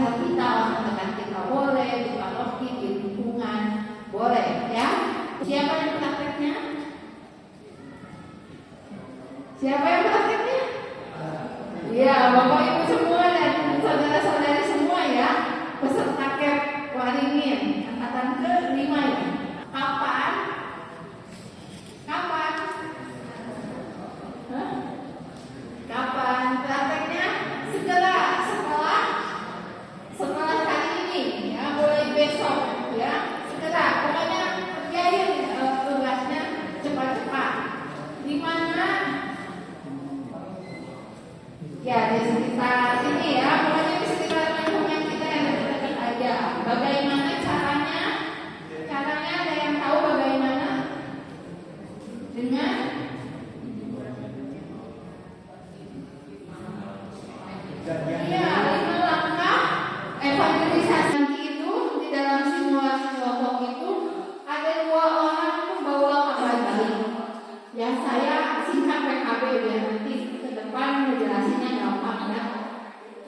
sekitar kita, orang dekat kita boleh, di paroki, di lingkungan boleh ya. Siapa yang prakteknya? Siapa yang prakteknya? Ya, Bapak Ibu semua dan saudara-saudari semua ya, peserta KEP Waringin angkatan ke-5 ya. Kapan? Kapan? Hah? Kapan prakteknya? Segera setelah hari ini ya, mulai besok ya. Segera, pokoknya kerjain tugasnya cepat-cepat. Di mana? Ya, di sekitar sini ya, pokoknya di sekitar lingkungan kita yang dekat-dekat aja. Bagaimana caranya? Caranya ada yang tahu bagaimana? Dengan iya, 5 langkah evangelisasi. Nanti itu di dalam simulasi kelompok itu ada 2 orang pembawa kabar baik. Ya, saya singkat PKB biar nanti ke depan menjelaskannya gampang ya.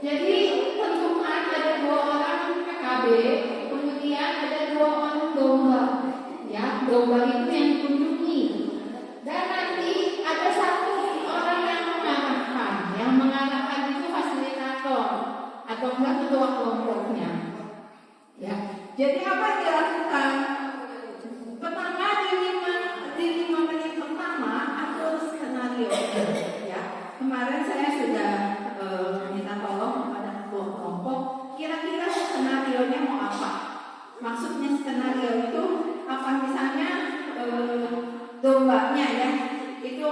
Jadi tentukan ada 2 orang PKB, kemudian ada 2 orang domba. Ya, domba itu yang dikunjungi. Dan nanti ada 1 orang yang mengarahkan. Yang mengarahkan itu fasilitator atau enggak ketua kelompoknya. Ya. Jadi apa yang dilakukan? Pertama di 5 menit pertama atur skenario. Ya. Kemarin saya sudah minta tolong kepada ketua kelompok, kira-kira skenarionya mau apa? Maksudnya skenario itu apa? Misalnya dombanya ya, itu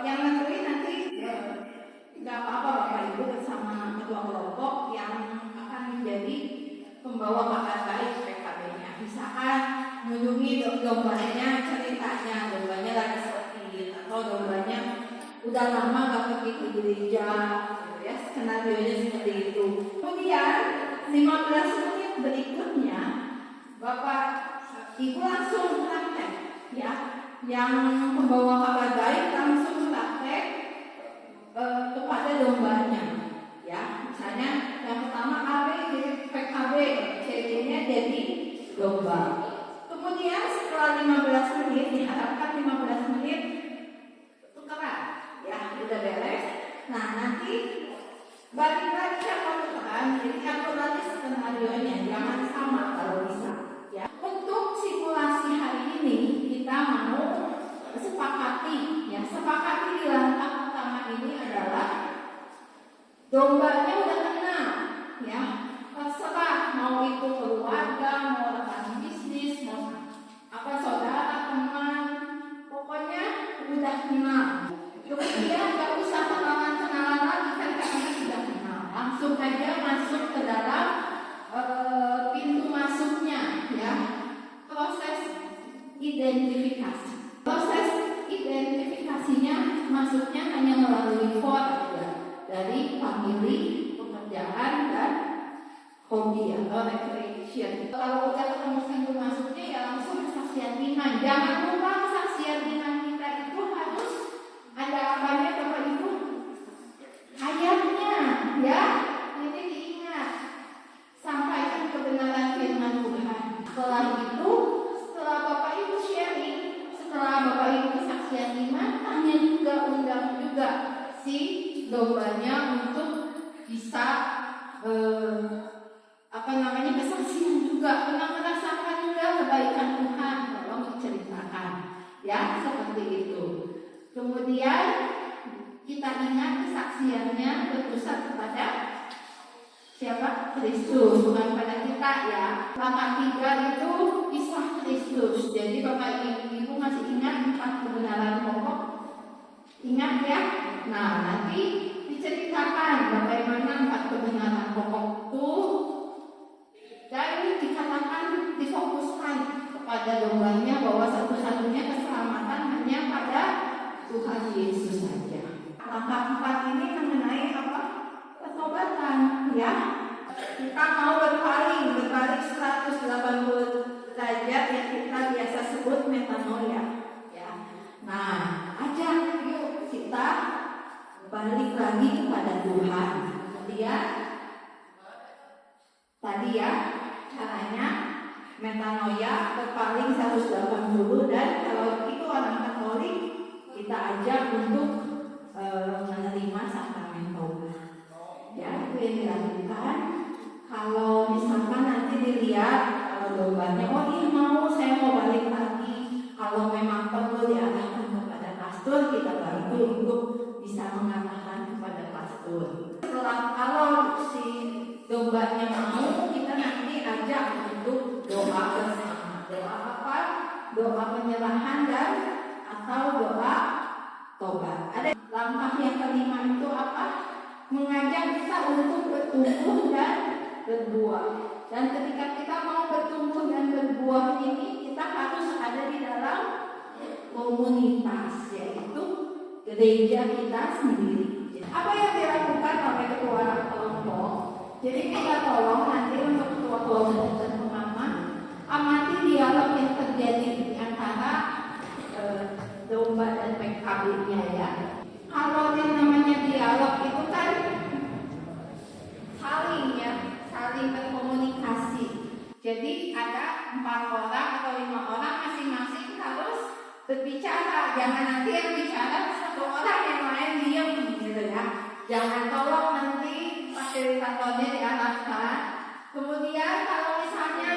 yang nentuin nanti nggak apa-apa Bapak Ibu bersama ketua kelompok yang akan menjadi pembawa kabar baik PKB-nya. Misalkan mengunjungi dombanya, ceritanya dombanya lagi sakit atau dombanya udah lama gak pergi ke gereja, gitu ya, skenario-nya seperti itu. Kemudian 15 menit berikutnya Bapak Ibu langsung praktek ya, yang pembawa kabar baik langsung praktek kepada dombanya ya. Misalnya yang pertama AB jadi PKB, CD-nya jadi domba. Kemudian setelah 15 menit, diharapkan 15 menit tukeran ya, udah beres. Nah, nanti balik lagi apa tukeran, jadi atur lagi skenario-nya, jangan sama kalau bisa ya. Untuk simulasi hari ini kita mau sepakati di langkah pertama ini adalah dombanya udah kenal ya, terserah mau itu keluarga, mau rekan bisnis, mau apa saudara, teman, pokoknya udah kenal. Kemudian gak usah kenalan lagi kan, karena sudah kenal, langsung aja masuk ke dalam pintu masuknya ya. Proses identifikasinya masuknya hanya melalui vote ya, dari family, pekerjaan dan hobi atau recreation. Kalau udah ketemu pintu masuknya ya langsung kesaksian iman. Jangan lupa kesaksian iman kita itu harus ada apanya Bapak Ibu? Ayatnya ya, ini diingat. Sampaikan kebenaran firman Tuhan. Setelah itu, setelah Bapak Ibu sharing, setelah Bapak Ibu kesaksian iman, tanya juga, undang juga si dombanya untuk bisa kesaksian juga, pernah merasakan juga kebaikan Tuhan, tolong diceritakan ya, seperti itu. Kemudian kita ingat kesaksiannya berpusat kepada siapa? Kristus, bukan pada kita ya. Langkah 3 itu kisah Kristus. Jadi Bapak Ibu masih ingat 4 kebenaran pokok? Ingat ya? Nah, nanti diceritakan bagaimana 4 kebenaran pokok itu, dan dikatakan, difokuskan kepada dombanya bahwa satu-satunya keselamatan hanya pada Tuhan Yesus saja. Langkah 4 ini mengenai apa? Pertobatan ya. Kita mau berbalik 180 derajat yang kita biasa sebut metanoia ya. Nah, ajak yuk kita balik lagi kepada Tuhan. Kemudian tadi ya caranya metanoia berpaling 180, dan kalau itu orang Katolik kita ajak untuk menerima sakramen taubat. Ya, itu yang dilakukan. Kalau misalkan nanti dilihat dombanya, oh ini saya mau balik lagi. Kalau memang perlu diarahkan kepada pastor, kita bantu untuk bisa mengarahkan kepada pastor. Kalau si dombanya mau, kita nanti ajak untuk doa bersama. Doa apa? Doa penyerahan dan atau doa tobat. Ada langkah yang kelima itu apa? Mengajak kita untuk bertumbuh dan berbuah. Dan ketika kita mau bertumbuh dan berbuah ini, kita harus ada di dalam komunitas, yaitu gereja kita sendiri. Apa yang dilakukan oleh ketua kelompok? Jadi kita tolong nanti untuk ketua kelompok dan pengamat amati dialog yang terjadi di antara domba dan PKB-nya ya. Kalau yang namanya dialog itu kan saling berkomunikasi. Jadi ada 4 orang atau 5 orang masing-masing harus berbicara. Jangan nanti yang bicara 1 orang, yang lain diam gitu ya. Jangan, tolong nanti fasilitatornya diarahkan. Kemudian kalau misalnya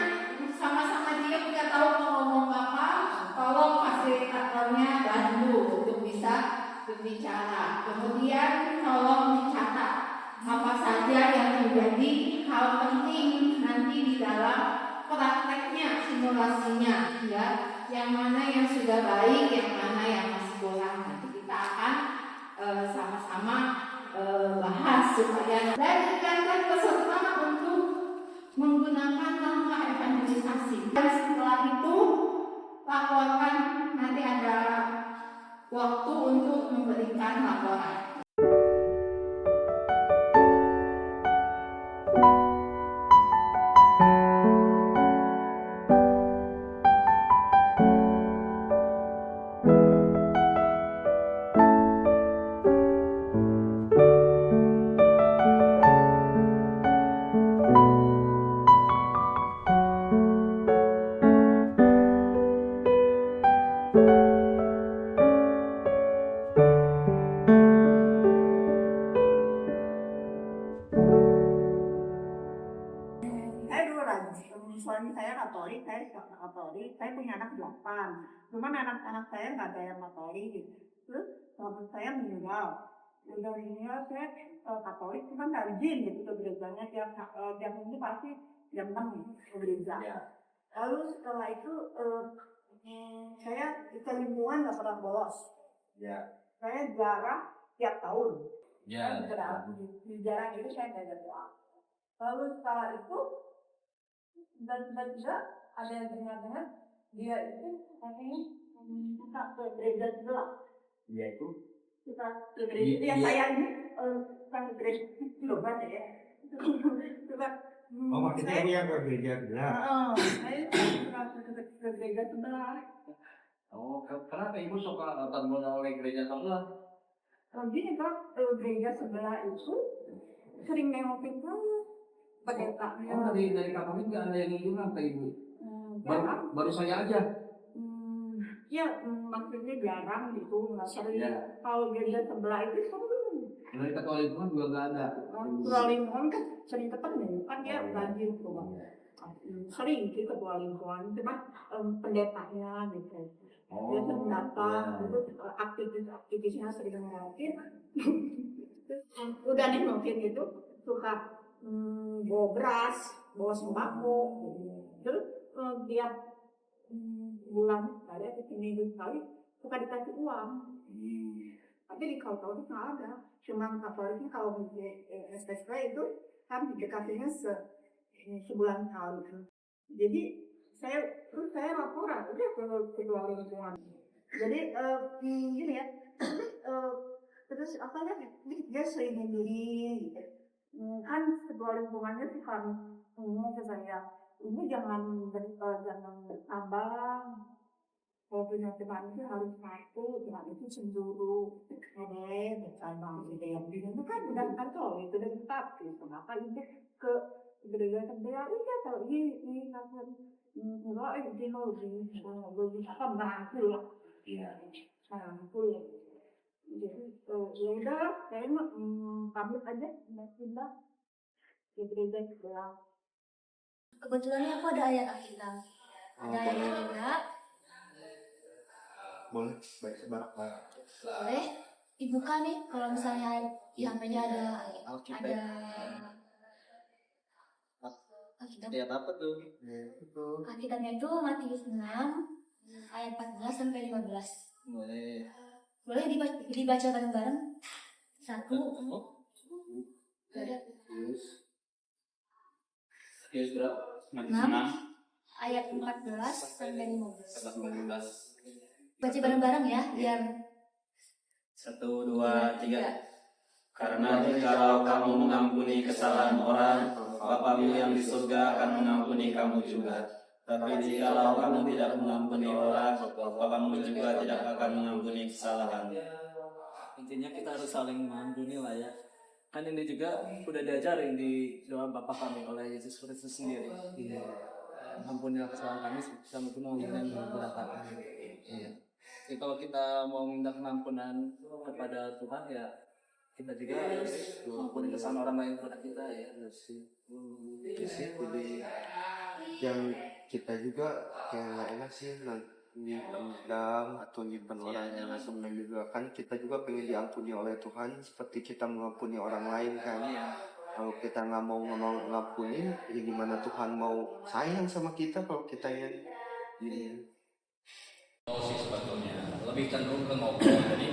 sama-sama diam nggak tahu mau ngomong apa, tolong fasilitatornya bantu untuk bisa berbicara. Kemudian tolong dicatat apa saja yang menjadi hal penting nanti di dalam prakteknya, simulasinya ya. Yang mana yang sudah baik, yang mana yang masih kurang. Nanti kita akan sama-sama bahas supaya dan ingatkan peserta untuk menggunakan langkah evangelisasi. Dan setelah itu laporkan, nanti ada waktu untuk memberikan laporan. Suami saya Katolik, saya punya anak 8. Cuman anak-anak saya nggak ada yang Katolik. Terus suami saya meninggal. Udah meninggal saya Katolik, cuman rajin gitu ke gerejanya tiap minggu pasti jam 6 ke gereja. Lalu setelah itu saya kelimpungan nggak pernah bolos. Saya jarang tiap tahun. Jarang itu saya nggak ada doa. Lalu setelah itu dan juga ada yang dengar dia itu katanya kita ke gereja sebelah. Dia itu kita ke gereja saya ini bukan ke gereja Loban ya. Coba. Maksudnya ini yang ke gereja sebelah. Saya ke gereja sebelah. Kenapa ibu suka nonton oleh gereja sebelah? Gini kan, gereja sebelah itu sering nengokin pendetanya. Dari Katolik nggak ada yang bilang ke ibu. Baru saya aja. Ya maksudnya jarang gitu, nggak sering. Kalau gereja sebelah itu sering. Dari Katolik kan juga nggak ada. Ketua lingkungan kan sering ketemu, kan dia rajin tuh bang. Sering sih ketua lingkungan, cuma pendetanya gitu. Dia sering datang, itu aktivisnya sering nengokin. Udah nengokin gitu, suka bawa beras, bawa sembako, terus dia bulan ada minggu sekali suka dikasih uang. Tapi di Katolik nggak ada, cuma Katoliknya kalau SPSK itu kan dikasihnya sebulan sekali. Jadi saya laporan udah ke ketua lingkungan. Jadi gini ya, terus apa ya, dia sering sendiri gitu. Kan ketua lingkungannya sih kan ngomong ke saya, ini jangan tambang, kalau punya teman itu harus satu, teman itu cemburu, ada bercanda gitu yang bingung itu kan udah Katolik itu udah tetap gitu. Kenapa itu ke gereja dia kalau ini kan enggak ini lebih apa merangkul lah. Iya. Merangkul. Jadi ya udah saya pamit aja pindah ke gereja sebelah. Kebetulan nih aku ada ayat Alkitab. Ada ayat Alkitab. Boleh baik sebarang Boleh dibuka nih kalau misalnya di HP-nya ada Alkitab. Alkitab. Ayat apa tuh? Alkitabnya itu Matius 6 ayat 14 sampai 15. Boleh. Boleh dibaca bareng-bareng? 1 Yes, berapa? 6 ayat 14 sampai 15. 14. Baca bareng-bareng ya, biar 1, 2, 3. Karena jikalau kamu mengampuni kesalahan orang, Bapamu yang di surga akan mengampuni kamu juga. Tapi jikalau kamu tidak mengampuni orang, Bapamu juga tidak akan mengampuni kesalahan. Intinya kita harus saling mengampuni lah ya. Kan ini juga udah diajarin di doa Bapa kami oleh Yesus Kristus sendiri. Iya. Ampunilah kesalahan kami sama pun mengampuni berantakan. Iya. Jadi kalau kita mau minta pengampunan kepada Tuhan ya kita juga harus mengampuni kesalahan orang lain kepada kita ya. Jadi yang kita juga kayak nggak enak sih nyimpen atau nyimpen orang yang langsung juga kan kita juga pengen diampuni oleh Tuhan seperti kita mengampuni orang lain kan. Kalau kita nggak mau ngampuni, ya gimana Tuhan mau sayang sama kita kalau kita yang ini? Sih sebetulnya lebih cenderung ke ngobrol. Jadi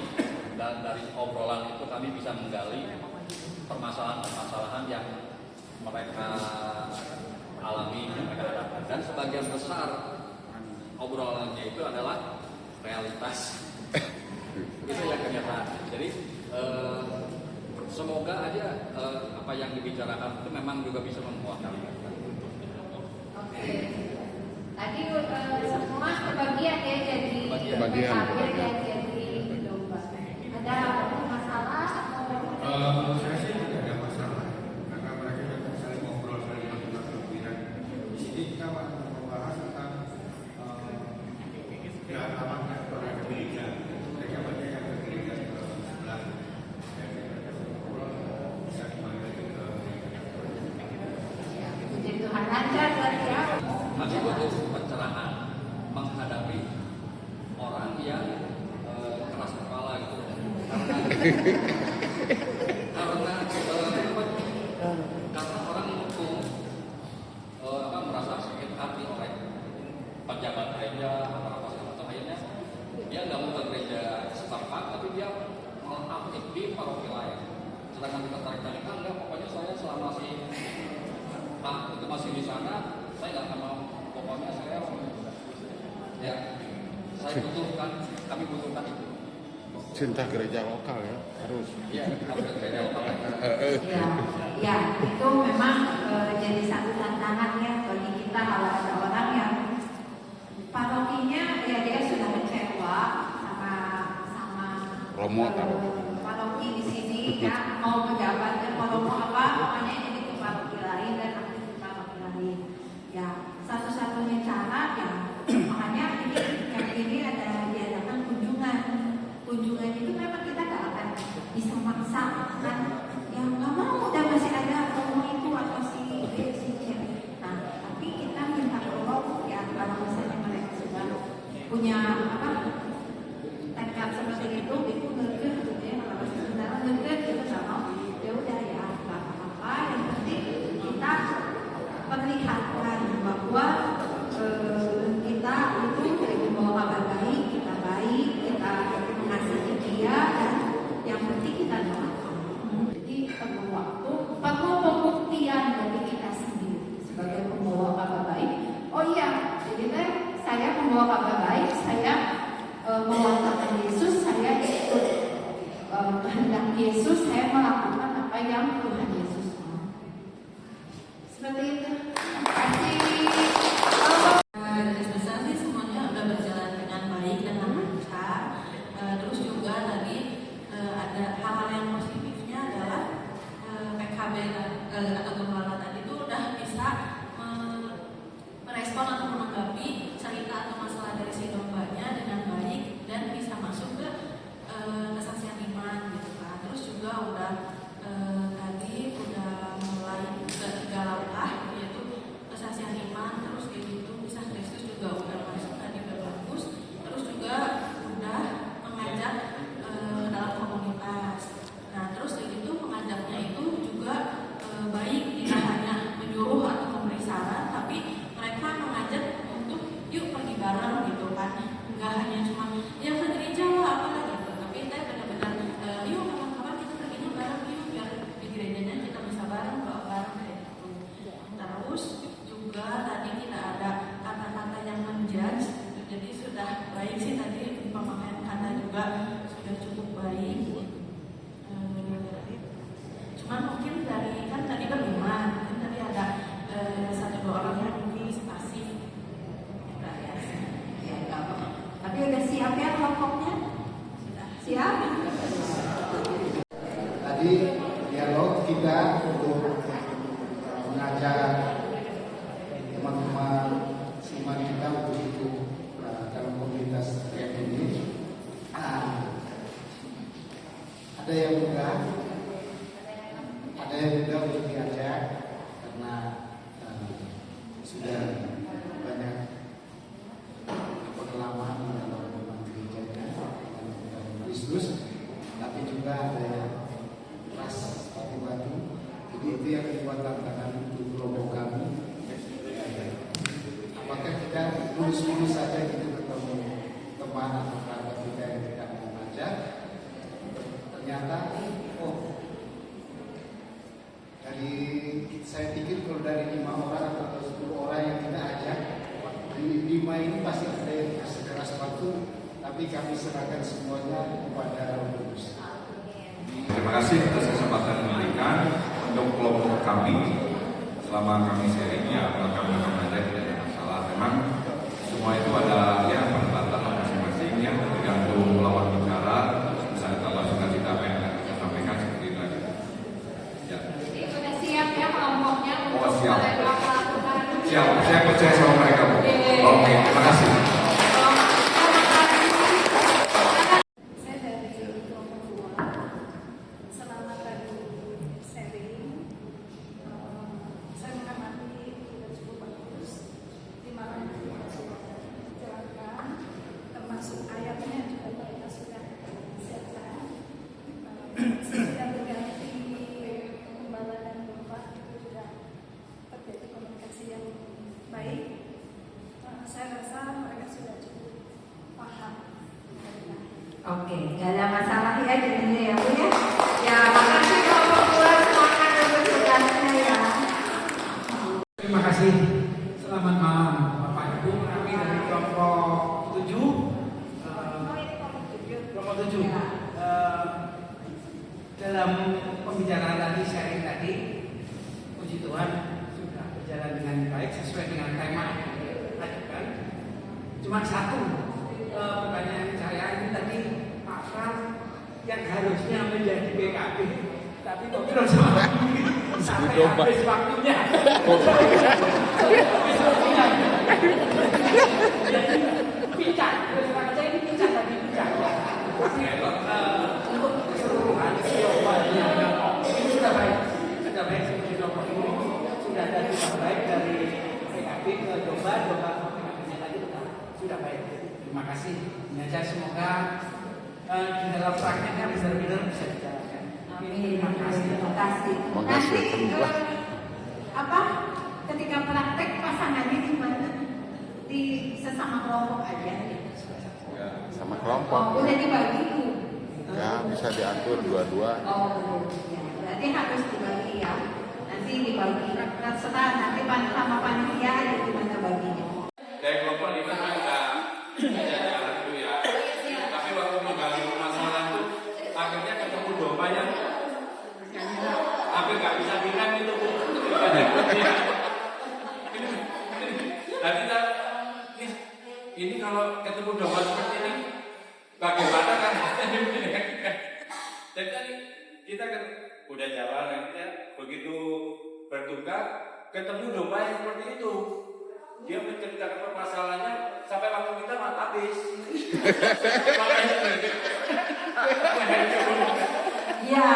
dari obrolan itu kami bisa menggali permasalahan-permasalahan yang mereka alami, yang mereka hadapkan. Dan sebagian besar obrolannya itu adalah realitas. Itu yang kenyataan. Jadi semoga aja apa yang dibicarakan itu memang juga bisa memuaskan. Oke. Tadi semua kebagian ya jadi Kebagian. jadi domba. Ada masalah atau menurut saya sih tidak ada masalah karena mereka juga saling ngobrol, saling bertukar pikiran. Di sini kita membahas tentang alamatnya kepada gereja. Mereka banyak yang ke gereja sebelah. Dan mereka ngobrol bisa dipanggil ke gereja. puji Tuhan lancar ya? Kami butuh pencerahan menghadapi orang yang keras kepala gitu. Karena orang itu merasa sakit hati oleh pejabat gereja apa segala macam, akhirnya dia nggak mau ke gereja setempat tapi dia malah aktif di paroki lain. Sedangkan kita tarik enggak, pokoknya saya selama itu masih di sana saya nggak akan mau, pokoknya saya kami butuhkan itu. Cinta gereja lokal ya harus. Iya, harus gereja lokal. Ya, itu memang jadi satu tantangan ya bagi kita kalau ada orang yang parokinya ya dia sudah kecewa sama Romo tahu. paroki di sini ya mau pejabatnya paroki apa pokoknya jadi ke paroki lain dan aktif di paroki lain. Ya, satu-satunya cara ya makanya ini ada diadakan kunjungan. Kunjungan itu memang kita gak akan bisa maksa kan yang nggak mau udah masih ada romo itu atau si C. Nah, tapi kita minta tolong ya kalau misalnya mereka sudah punya tekad seperti itu ngerti gitu ya kalau sebenarnya ngerti kita nggak mau ya udah ya nggak apa-apa yang membuat tantangan untuk kelompok kami. Apakah kita mulus-mulus saja gitu ketemu teman atau kerabat kita yang tidak mengajak? Ternyata, dari saya pikir kalau dari 5 orang atau 10 orang yang kita ajak, di 5 ini pasti ada yang sekeras batu, tapi kami serahkan semuanya kepada Roh Kudus. Terima kasih atas kesempatan yang diberikan untuk kelompok kami. Selama kami sharing ya, kami aja tidak ada masalah. Memang semua itu ada ya peralatan masing-masing yang tergantung lawan bicara. Misalnya kalau suka kita apa yang akan kita sampaikan seperti itu aja. Ya. Jadi sudah siap ya kelompoknya untuk Siap. melakukan. Siap, saya percaya sama mereka, Bu. Oke, terima kasih. Saya dari kelompok 2. Selama tadi sharing, saya mengamati sudah cukup bagus. Di mana kita sudah jalankan, termasuk ayatnya juga kita sudah siapkan. Sudah berganti gembala dan domba, itu sudah terjadi komunikasi yang baik. Saya rasa mereka sudah cukup paham. Oke, nggak ada masalah ya jadinya ya Bu ya. Ya, makasih kelompok 2 semangat untuk tugasnya ya. Terima kasih. Selamat malam Bapak Ibu. Kami dari kelompok 7. Kelompok 7. Dalam pembicaraan tadi, sharing tadi, puji Tuhan sudah berjalan dengan baik sesuai dengan tema yang diajukan. Cuma satu pertanyaan saya ini tadi, Pak Fran yang harusnya menjadi PKB, tapi kok terus sampai habis waktunya. Jadi pincang, terus terang saja ini pincang lagi pincang. Untuk keseluruhan jawabannya ini sudah baik seperti nomor ini sudah ada yang baik dari PKB ke domba PKB-nya tadi sudah baik. Terima kasih. Ini aja semoga di dalam prakteknya benar-benar bisa dijalankan. Amin. Terima kasih. Makasih. Apa? Ketika praktek pasangannya di mana? Di sesama kelompok aja. Ya, sama kelompok. Oh, udah dibagi Bu. Ya, bisa diatur dua-dua. Oh, ya. Berarti harus dibagi ya. Nanti dibagi. Setelah nanti sama panitia ada gimana baginya. Dari kelompok 5 kita jalan dulu ya. Tapi waktu membagi masalah itu akhirnya ketemu dompanya. Hampir nggak bisa direm itu Bu. Nah kita ini kalau ketemu domba seperti ini bagaimana kan? Jadi tadi kita kan udah jalan akhirnya begitu bertukar ketemu domba yang seperti itu. Dia menceritakan permasalahannya sampai waktu kita habis. Ya,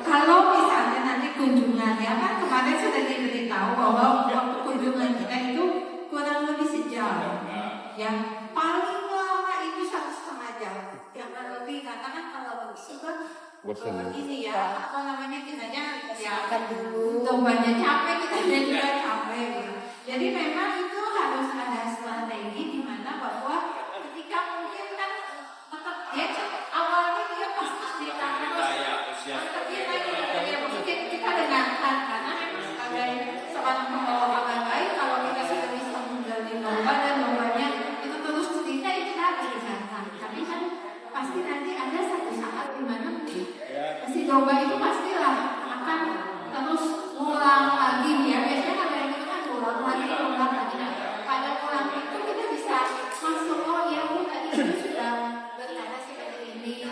kalau misalnya nanti kunjungannya kan kemarin sudah diberitahu bahwa waktu kunjungan kita itu kurang lebih sejam. Yang paling lama itu 1,5 jam. Yang lebih karena kan kalau suka ini ya apa namanya kitanya ya dombanya capek kita juga capek. Jadi memang itu harus ada strategi di mana bahwa ketika mungkin kan tetap dia awalnya dia pasti ceritakan terus dia lagi ya mungkin kita dengarkan karena memang sebagai seorang pembawa kabar baik kalau kita sudah bisa menggali domba dan dombanya itu terus cerita itu kita harus dengarkan. Tapi kan pasti nanti ada satu saat di mana si domba itu pastilah akan terus ngulang lagi ya. Biasanya kalau yang itu kan ngulang lagi. Pada ngulang itu kita bisa masuk oh ya Bu tadi itu sudah berkata seperti ini.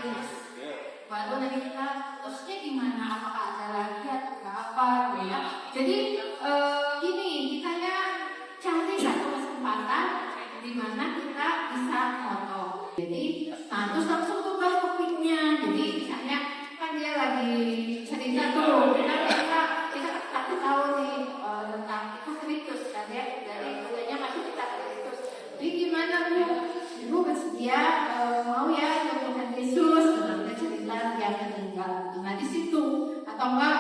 Baru nanti kita terusnya gimana? Apakah ada lagi atau apa? Ya. Jadi ini kita ya cari satu kesempatan di mana kita bisa foto. Jadi terus langsung ubah topiknya. Jadi misalnya kan dia lagi cerita tuh kita kasih tahu nih tentang itu Kristus kan ya dari katanya masih kita Kristus. Jadi gimana Bu? Ibu bersedia mau ya Tuhan Yesus cerita yang meninggal. Nah di situ atau enggak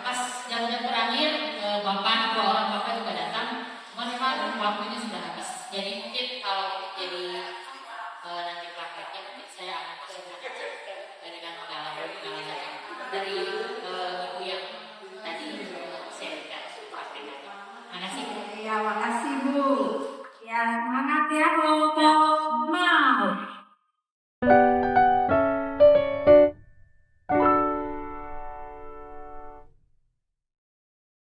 pas jam-jam terakhir Bapak